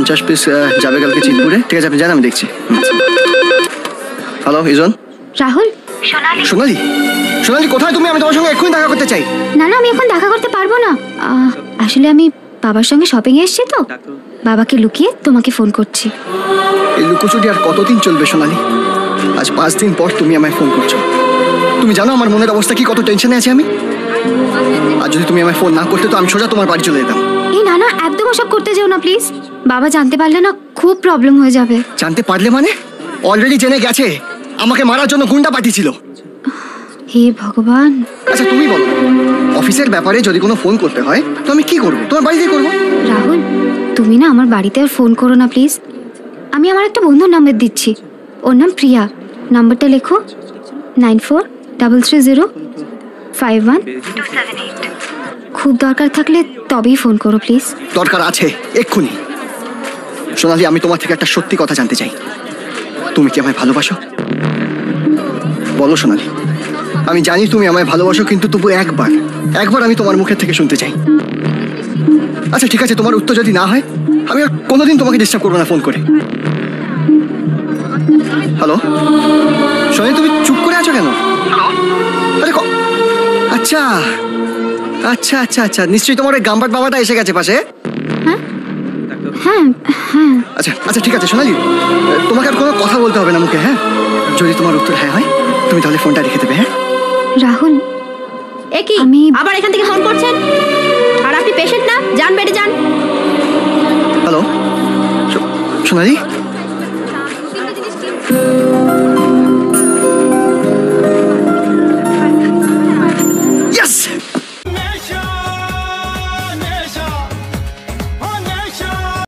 50 piece যাবে কালকে চিতপুরে। ঠিক আছে, আপনি জান, আমি দেখছি। হ্যালো ইজন। রাহুল। সোনালি, সোনালি কোথায় তুমি? আমি তোমার সঙ্গে এক্ষুনি দেখা করতে চাই। না না, আমি এখন দেখা করতে পারবো না। আসলে আমি বাবার সঙ্গে শপিং এ এসেছি, তো বাবাকে লুকিয়ে তোমাকে ফোন করছি। এই লুকোচুরি আর কতদিন চলবে সোনালি? আজ 5 দিন পর তুমি আমায় ফোন করছো। তুমি জানো আমার মনের অবস্থা কি, কত টেনশনে আছি আমি। আর যদি তুমি আমায় ফোন না করতে তো আমি সোজা তোমার বাড়ি চলে যেতাম। এই না না, একদম ওসব করতে যেও না প্লিজ। বাবা জানতে পারলে না খুব প্রবলেম হয়ে যাবে। জানতে পারলে মানে? অলরেডি জেনে গেছে, আমাকে মারার জন্য গুন্ডা পাঠিয়েছিল। হে ভগবান। আচ্ছা তুমি বলো, অফিসের ব্যাপারে যদি কোনো ফোন করতে হয় তো আমি কি করবো? তোমার বাড়িতেই করবো। রাহুল, তুমি না আমার বাড়িতে আর ফোন করো না প্লিজ। আমি আমার একটা বন্ধুর নাম্বার দিচ্ছি, ওর নাম প্রিয়া। নাম্বারটা লেখো 9433051278। খুব দরকার থাকলে তবেই ফোন করো প্লিজ। দরকার আছে এক্ষুনি। সোনালি, আমি তোমার থেকে একটা সত্যি কথা জানতে চাই। তুমি কি আমায় ভালোবাসো? বলো সোনালি। আমি জানি তুমি আমায় ভালোবাসো, কিন্তু তবু একবার আমি তোমার মুখের থেকে শুনতে চাই। আচ্ছা ঠিক আছে, তোমার উত্তর যদি না হয় আমি আর কোনোদিন তোমাকে ডিস্টার্ব করবো না ফোন করে। হ্যালো সোনালি, তুমি চুপ করে আছো কেন? আরে আচ্ছা আচ্ছা আচ্ছা আচ্ছা, নিশ্চয়ই তোমার ওই গাম্বাট বাবাটা এসে গেছে পাশে। হ্যাঁ হ্যাঁ হ্যাঁ। আচ্ছা আচ্ছা ঠিক আছে সোনালি, তোমাকে আর কোনো কথা বলতে হবে না মুখে। হ্যাঁ, যদি তোমার উত্তর হ্যাঁ হয় তুমি তাহলে ফোনটা রেখে দেবে। হ্যাঁ রাহুল। একই আমি আবার এখান থেকে ফোন করছেন? আর আপনি পেশেন্ট না? যান বেডে যান। হ্যালো সোনালি।